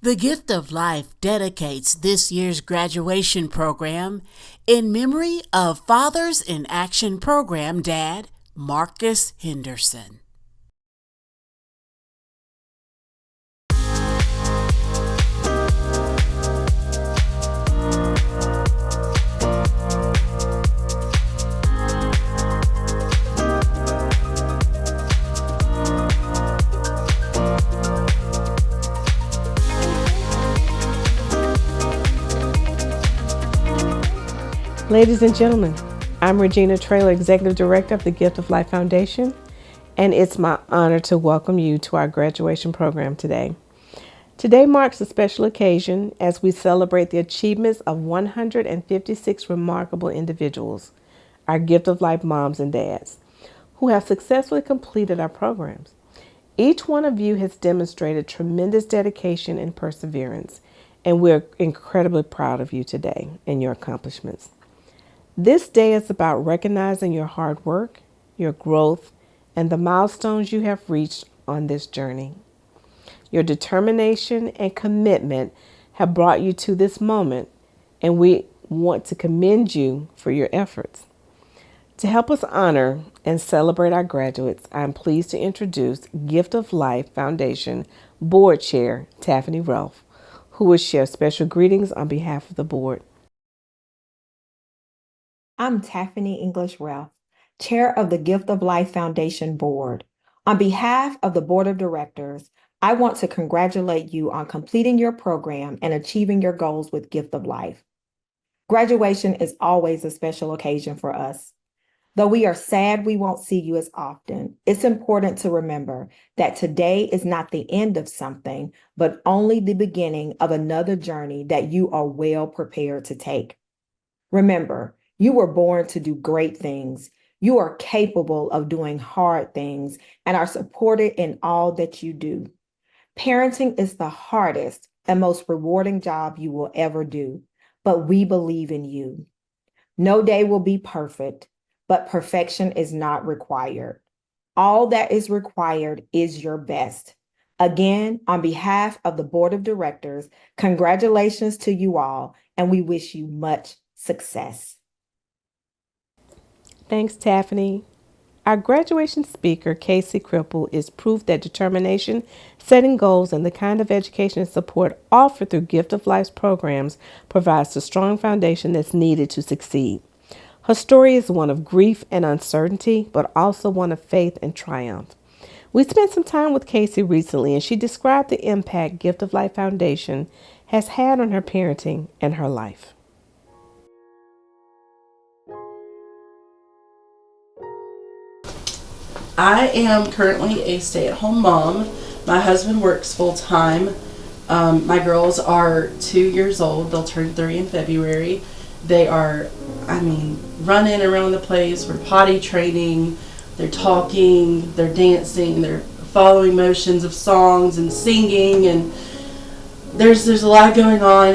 The Gift of Life dedicates this year's graduation program in memory of Fathers in Action program dad, Marcus Henderson. Ladies and gentlemen, I'm Regina Traylor, Executive Director of the Gift of Life Foundation, and it's my honor to welcome you to our graduation program today. Today marks a special occasion as we celebrate the achievements of 156 remarkable individuals, our Gift of Life moms and dads, who have successfully completed our programs. Each one of you has demonstrated tremendous dedication and perseverance, and we're incredibly proud of you today and your accomplishments. This day is about recognizing your hard work, your growth, and the milestones you have reached on this journey. Your determination and commitment have brought you to this moment, and we want to commend you for your efforts. To help us honor and celebrate our graduates, I am pleased to introduce Gift of Life Foundation Board Chair Taffany Ralph, who will share special greetings on behalf of the board. I'm Taffany English Ralph, Chair of the Gift of Life Foundation Board. On behalf of the Board of Directors, I want to congratulate you on completing your program and achieving your goals with Gift of Life. Graduation is always a special occasion for us. Though we are sad we won't see you as often, it's important to remember that today is not the end of something, but only the beginning of another journey that you are well prepared to take. Remember, you were born to do great things. You are capable of doing hard things and are supported in all that you do. Parenting is the hardest and most rewarding job you will ever do, but we believe in you. No day will be perfect, but perfection is not required. All that is required is your best. Again, on behalf of the Board of Directors, congratulations to you all, and we wish you much success. Thanks, Taffany. Our graduation speaker, Casey Cripple, is proof that determination, setting goals, and the kind of education and support offered through Gift of Life's programs provides the strong foundation that's needed to succeed. Her story is one of grief and uncertainty, but also one of faith and triumph. We spent some time with Casey recently, and she described the impact Gift of Life Foundation has had on her parenting and her life. I am currently a stay-at-home mom. My husband works full-time. My girls are 2 years old. They'll turn 3 in February. They are, running around the place. We're potty training. They're talking. They're dancing. They're following motions of songs and singing. And there's a lot going on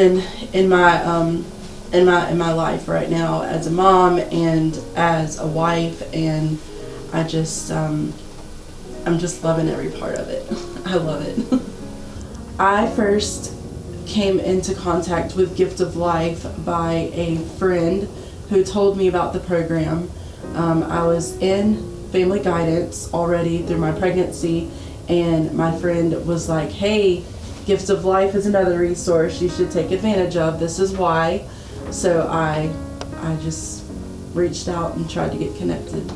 in my life right now as a mom and as a wife, and I'm just loving every part of it. I love it. I first came into contact with Gift of Life by a friend who told me about the program. I was in family guidance already through my pregnancy, and my friend was like, hey, Gift of Life is another resource you should take advantage of. This is why. So I just reached out and tried to get connected.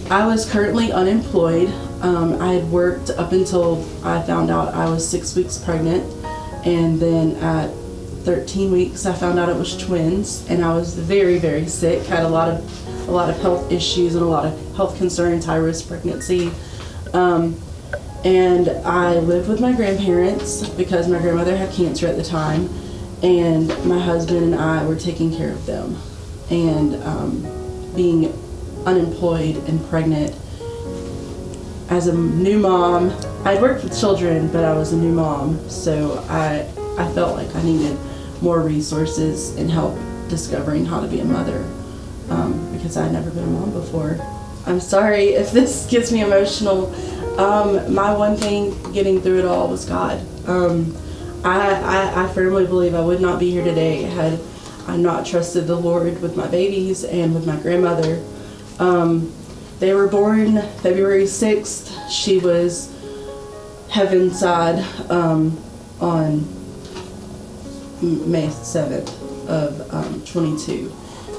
I was currently unemployed. I had worked up until I found out I was 6 weeks pregnant, and then at 13 weeks I found out it was twins, and I was very, very sick. Had a lot of health issues and a lot of health concerns, high risk pregnancy, and I lived with my grandparents because my grandmother had cancer at the time, and my husband and I were taking care of them, and being unemployed and pregnant as a new mom. I'd worked with children, but I was a new mom, so I felt like I needed more resources and help discovering how to be a mother, because I'd never been a mom before. I'm sorry if this gets me emotional. My one thing getting through it all was God. I firmly believe I would not be here today had I not trusted the Lord with my babies and with my grandmother. They were born February 6th. She was heavenside on May 7th of 22.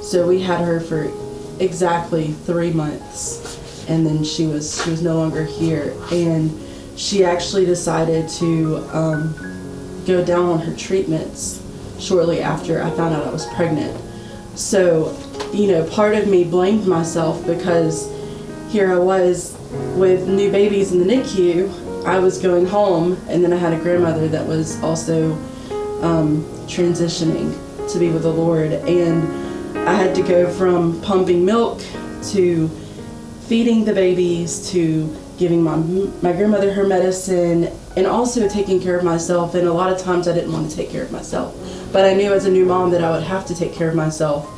So we had her for exactly 3 months, and then she was no longer here, and she actually decided to go down on her treatments shortly after I found out I was pregnant. So, part of me blamed myself because here I was with new babies in the NICU. I was going home, and then I had a grandmother that was also transitioning to be with the Lord, and I had to go from pumping milk to feeding the babies to giving my grandmother her medicine, and also taking care of myself. And a lot of times I didn't want to take care of myself, but I knew as a new mom that I would have to take care of myself.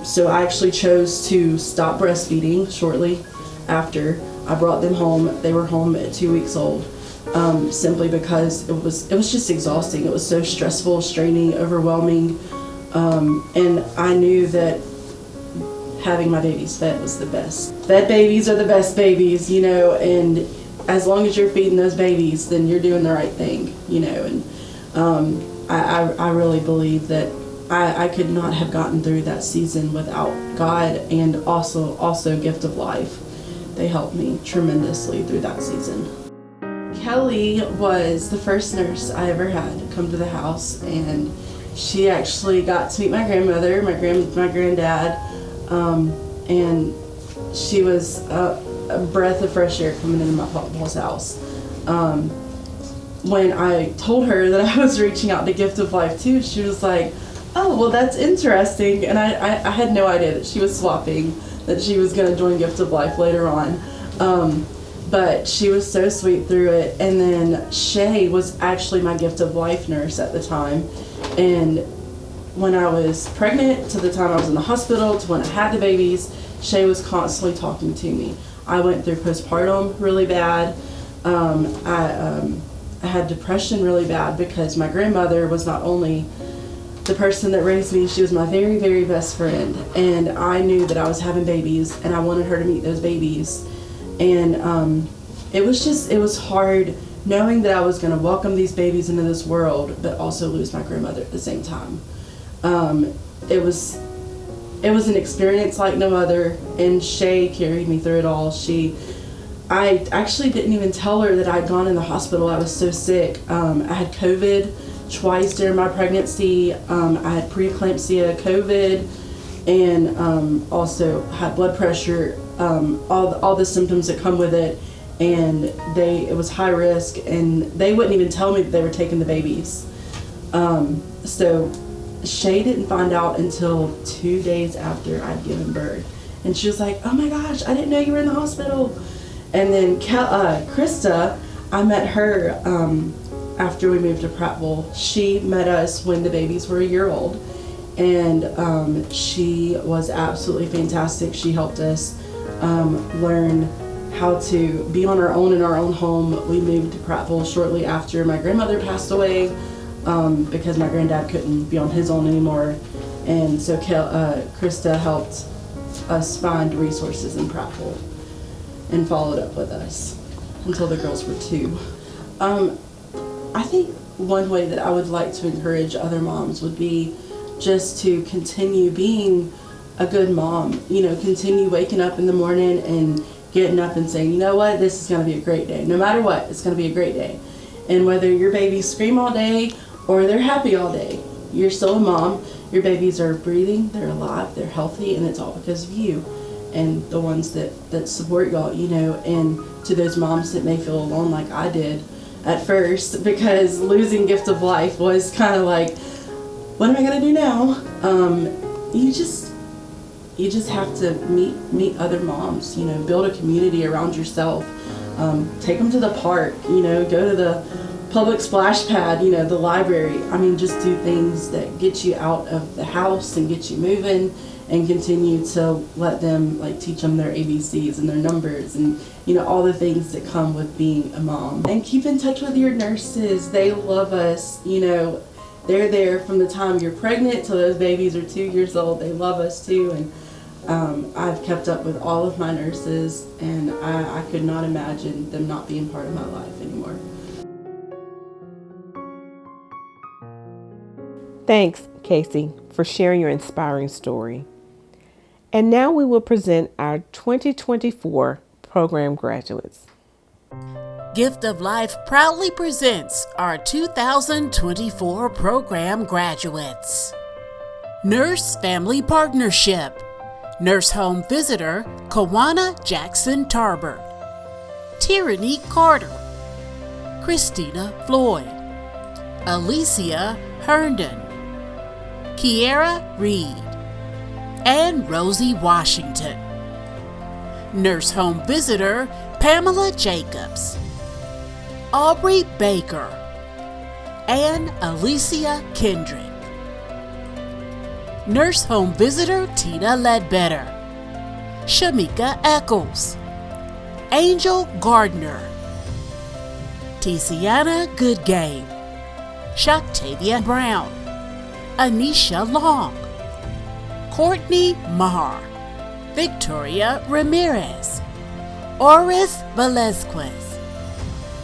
So I actually chose to stop breastfeeding shortly after I brought them home. They were home at 2 weeks old, simply because it was just exhausting. It was so stressful, straining, overwhelming, and I knew that having my babies fed was the best. Fed babies are the best babies, and as long as you're feeding those babies, then you're doing the right thing, and I really believe that I could not have gotten through that season without God and also Gift of Life. They helped me tremendously through that season. Kelly was the first nurse I ever had come to the house, and she actually got to meet my grandmother, my granddad, and she was a breath of fresh air coming into my papa's house. When I told her that I was reaching out to Gift of Life too, she was like, "Oh, well, that's interesting," and I had no idea that she was swapping, that she was going to join Gift of Life later on. But she was so sweet through it. And then Shay was actually my Gift of Life nurse at the time. And when I was pregnant, to the time I was in the hospital, to when I had the babies, Shay was constantly talking to me. I went through postpartum really bad. I had depression really bad because my grandmother was not only the person that raised me, she was my very, very best friend. And I knew that I was having babies, and I wanted her to meet those babies. And it was hard knowing that I was going to welcome these babies into this world, but also lose my grandmother at the same time. It was an experience like no other, and Shay carried me through it all. I actually didn't even tell her that I'd gone in the hospital. I was so sick. I had COVID twice during my pregnancy. I had preeclampsia, COVID, and also had blood pressure, all the symptoms that come with it. And it was high risk, and they wouldn't even tell me that they were taking the babies. So Shay didn't find out until 2 days after I'd given birth. And she was like, "Oh my gosh, I didn't know you were in the hospital." And then Krista, I met her after we moved to Prattville. She met us when the babies were a year old. And she was absolutely fantastic. She helped us learn how to be on our own in our own home. We moved to Prattville shortly after my grandmother passed away because my granddad couldn't be on his own anymore. And so Krista helped us find resources in Prattville and followed up with us until the girls were 2. I think one way that I would like to encourage other moms would be just to continue being a good mom. Continue waking up in the morning and getting up and saying, "You know what, this is going to be a great day. No matter what, it's going to be a great day." And whether your babies scream all day or they're happy all day, you're still a mom. Your babies are breathing, they're alive, they're healthy, and it's all because of you and the ones that support y'all, and to those moms that may feel alone like I did at first, because losing Gift of Life was kind of like, what am I going to do now? You just have to meet other moms, build a community around yourself. Take them to the park, go to the public splash pad, the library. Just do things that get you out of the house and get you moving and continue to let them, like, teach them their ABCs and their numbers and, you know, all the things that come with being a mom. And keep in touch with your nurses. They love us. You know, they're there from the time you're pregnant till those babies are 2 years old. They love us too. And I've kept up with all of my nurses, and I could not imagine them not being part of my life anymore. Thanks, Casey, for sharing your inspiring story. And now we will present our 2024 program graduates. Gift of Life proudly presents our 2024 program graduates. Nurse Family Partnership. Nurse Home Visitor Kawana Jackson Tarbert. Tyranny Carter. Christina Floyd. Alicia Herndon. Kiera Reed. And Rosie Washington. Nurse Home Visitor Pamela Jacobs. Aubrey Baker. And Alicia Kendrick. Nurse Home Visitor Tina Ledbetter. Shamika Eccles. Angel Gardner. Tiziana Goodgame. Shoctavia Brown. Anisha Long. Courtney Maher. Victoria Ramirez. Oris Velazquez.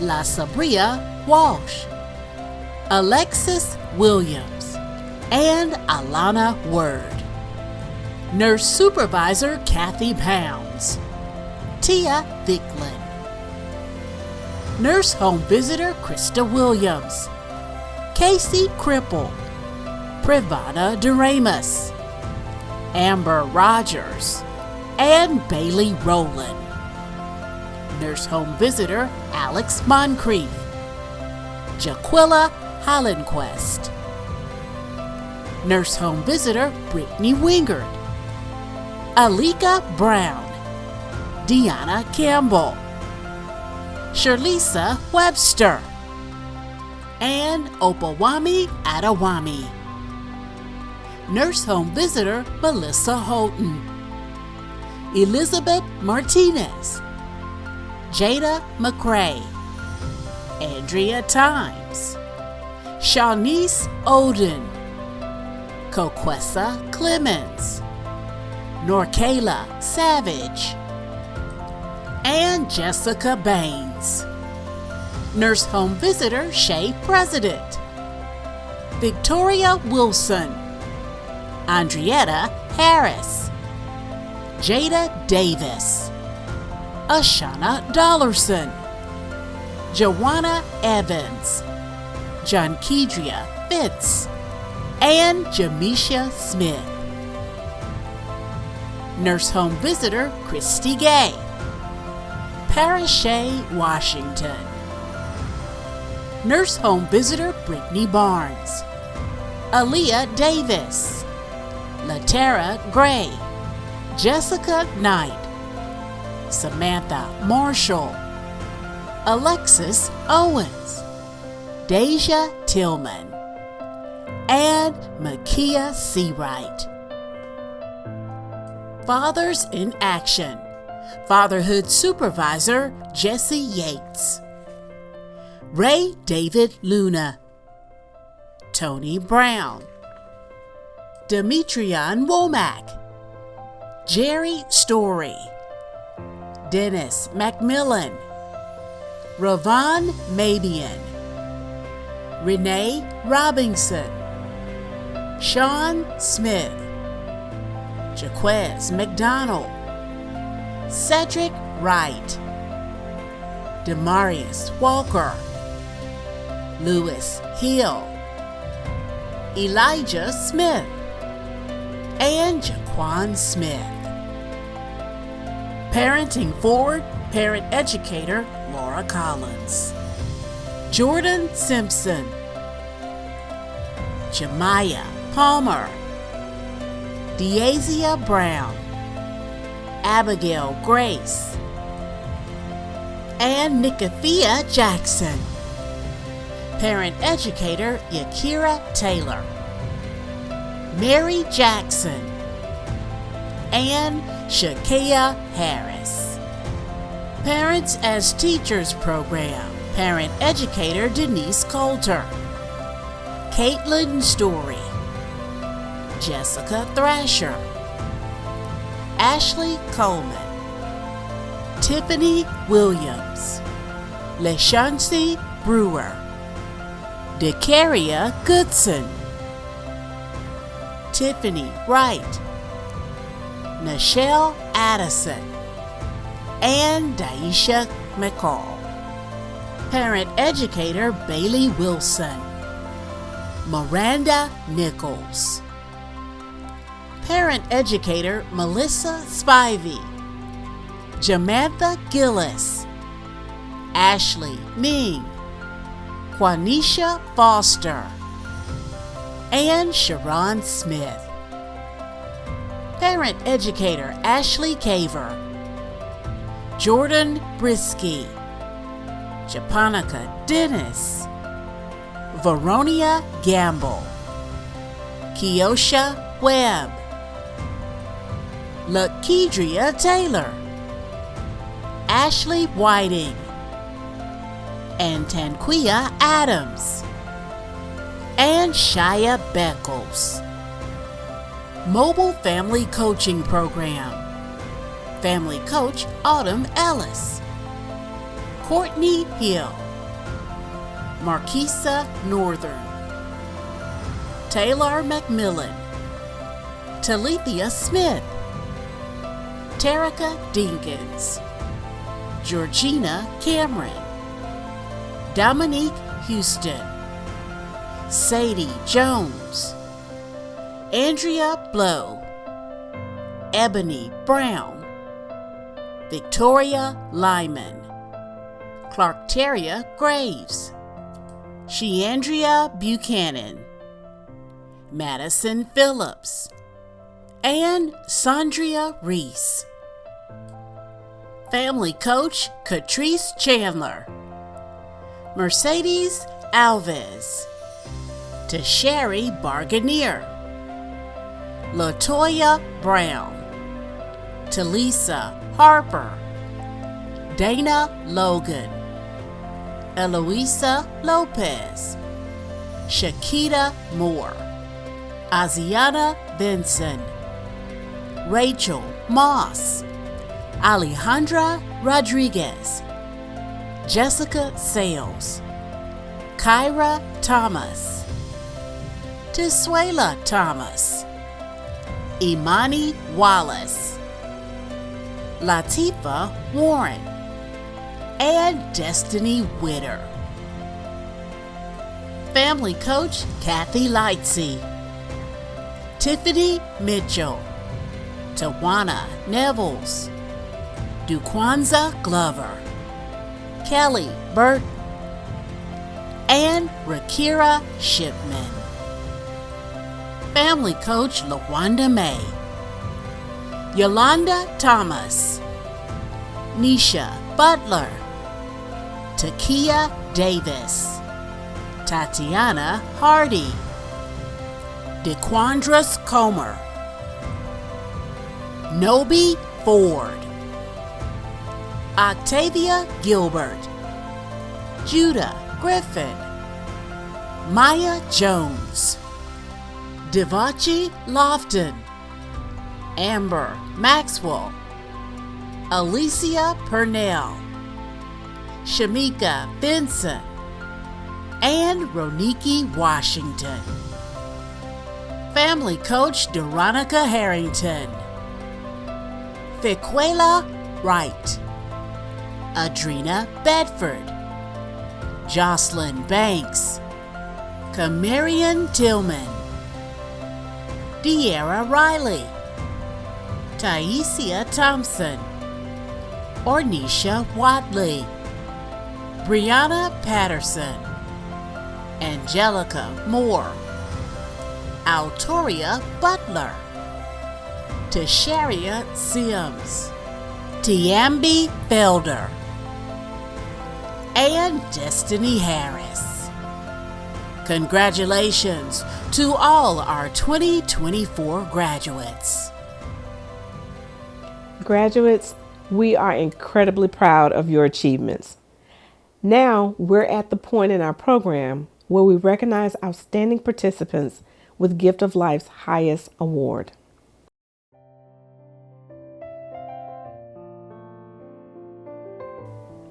La Sabria Walsh. Alexis Williams. And Alana Word. Nurse Supervisor Kathy Pounds. Tia Thicklin. Nurse Home Visitor Krista Williams. Casey Cripple. Privana Doremus. Amber Rogers. And Bailey Rowland. Nurse Home Visitor Alex Moncrief. Jaquilla Hollandquist. Nurse Home Visitor Brittany Wingard. Alika Brown. Deanna Campbell. Sherlisa Webster. And Opawami Adawami. Nurse Home Visitor Melissa Houghton. Elizabeth Martinez. Jada McCrae. Andrea Times. Shawnice Oden. Coquessa Clemens. Norkayla Savage. And Jessica Baines. Nurse Home Visitor Shay President. Victoria Wilson. Andrietta Harris. Jada Davis. Ashana Dollarson. Joanna Evans. John Kedria Fitz. And Jamisha Smith. Nurse Home Visitor Christy Gay. Parashay Washington. Nurse Home Visitor Brittany Barnes. Aaliyah Davis. Latera Gray. Jessica Knight. Samantha Marshall. Alexis Owens. Deja Tillman. And Makia Seawright. Fathers in Action. Fatherhood Supervisor Jesse Yates. Ray David Luna. Tony Brown. Demetrion Womack. Jerry Story. Dennis Macmillan. Ravon Mabian. Renee Robinson. Sean Smith. Jaquez McDonald. Cedric Wright. Demarius Walker. Lewis Hill. Elijah Smith. And Jaquan Smith. Parenting Forward Parent Educator Laura Collins. Jordan Simpson. Jemiah Palmer. Deasia Brown. Abigail Grace. And Nicothea Jackson. Parent Educator Yakira Taylor. Mary Jackson. and Shakia Harris. Parents as Teachers Program, Parent Educator Denise Coulter. Caitlin Story. Jessica Thrasher. Ashley Coleman. Tiffany Williams. LeShancy Brewer. DeCaria Goodson. Tiffany Wright. Nichelle Addison. And Daisha McCall. Parent Educator Bailey Wilson. Miranda Nichols. Parent Educator Melissa Spivey. Jamantha Gillis. Ashley Ming. Quanisha Foster. And Sharon Smith. Parent Educator Ashley Caver. Jordan Brisky. Japonica Dennis. Veronia Gamble. Kiosha Webb. Lakedria Taylor. Ashley Whiting. And Tanquia Adams. And Shia Beckles. Mobile Family Coaching Program. Family Coach Autumn Ellis. Courtney Hill. Marquisa Northern. Taylor McMillan. Talithia Smith. Terica Dinkins. Georgina Cameron. Dominique Houston. Sadie Jones. Andrea Blow. Ebony Brown. Victoria Lyman. Clarkteria Graves. Sheandria Buchanan. Madison Phillips. And Sandria Reese. Family Coach Catrice Chandler. Mercedes Alves. Tasheri Barganier. Latoya Brown. Talisa Harper. Dana Logan. Eloisa Lopez. Shakita Moore. Aziana Benson. Rachel Moss. Alejandra Rodriguez. Jessica Sales. Kyra Thomas. Tisuela Thomas. Imani Wallace. Latifa Warren. And Destiny Witter. Family Coach Kathy Lightsey. Tiffany Mitchell. Tawana Nevels. Duquanza Glover. Kelly Burton. And Rakira Shipman. Family Coach LaWanda May. Yolanda Thomas. Nisha Butler. Takia Davis. Tatiana Hardy. DeQuandras Comer. Nobi Ford. Octavia Gilbert. Judah Griffin. Maya Jones. Devachi Lofton. Amber Maxwell. Alicia Purnell. Shamika Benson. And Roniki Washington. Family Coach Deronica Harrington. Fiquela Wright. Adrena Bedford. Jocelyn Banks. Camarian Tillman. De'Ara Riley. Taisia Thompson. Ornisha Watley. Brianna Patterson. Angelica Moore. Altoria Butler. Tasharia Sims. Tiambi Felder. And Destiny Harris. Congratulations to all our 2024 graduates. graduates, we are incredibly proud of your achievements. Now we're at the point in our program where we recognize outstanding participants with Gift of Life's highest award.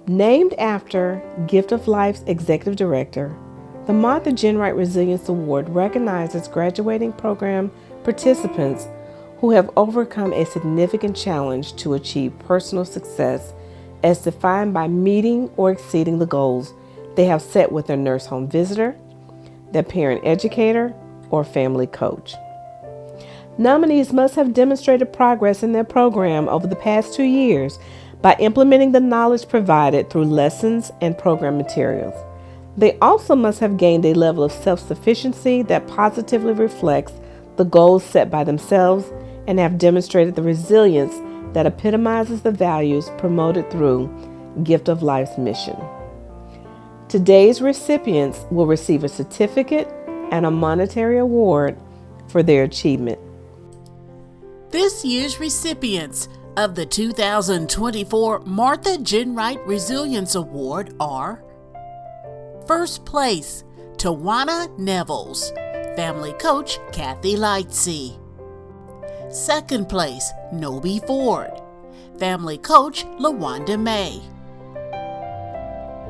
Named after Gift of Life's Executive Director, the Martha Jenright Resilience Award recognizes graduating program participants who have overcome a significant challenge to achieve personal success as defined by meeting or exceeding the goals they have set with their nurse home visitor, their parent educator, or family coach. Nominees must have demonstrated progress in their program over the past 2 years by implementing the knowledge provided through lessons and program materials. They also must have gained a level of self-sufficiency that positively reflects the goals set by themselves and have demonstrated the resilience that epitomizes the values promoted through Gift of Life's mission. Today's recipients will receive a certificate and a monetary award for their achievement. This year's recipients of the 2024 Martha Jenright Resilience Award are: first place, Tawana Nevels, family coach Kathy Lightsey. Second place, Nobi Ford, family coach LaWanda May.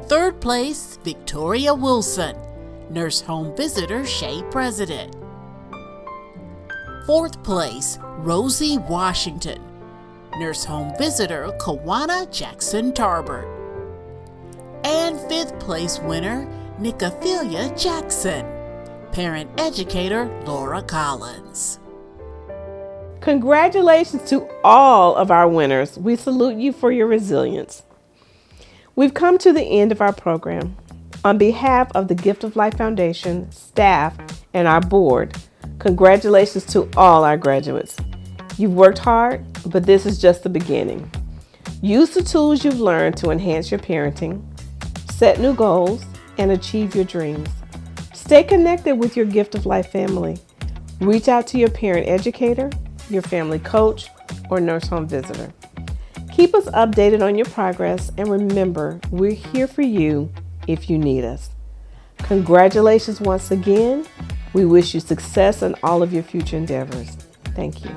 Third place, Victoria Wilson, nurse home visitor Shea President. Fourth place, Rosie Washington, nurse home visitor Kawana Jackson Tarbert. And fifth place winner, Nicophelia Jackson, parent educator Laura Collins. Congratulations to all of our winners. We salute you for your resilience. We've come to the end of our program. On behalf of the Gift of Life Foundation, staff, and our board, congratulations to all our graduates. You've worked hard, but this is just the beginning. Use the tools you've learned to enhance your parenting, set new goals, and achieve your dreams. Stay connected with your Gift of Life family. Reach out to your parent educator, your family coach, or nurse home visitor. Keep us updated on your progress, and remember, we're here for you if you need us. Congratulations once again. We wish you success in all of your future endeavors. Thank you.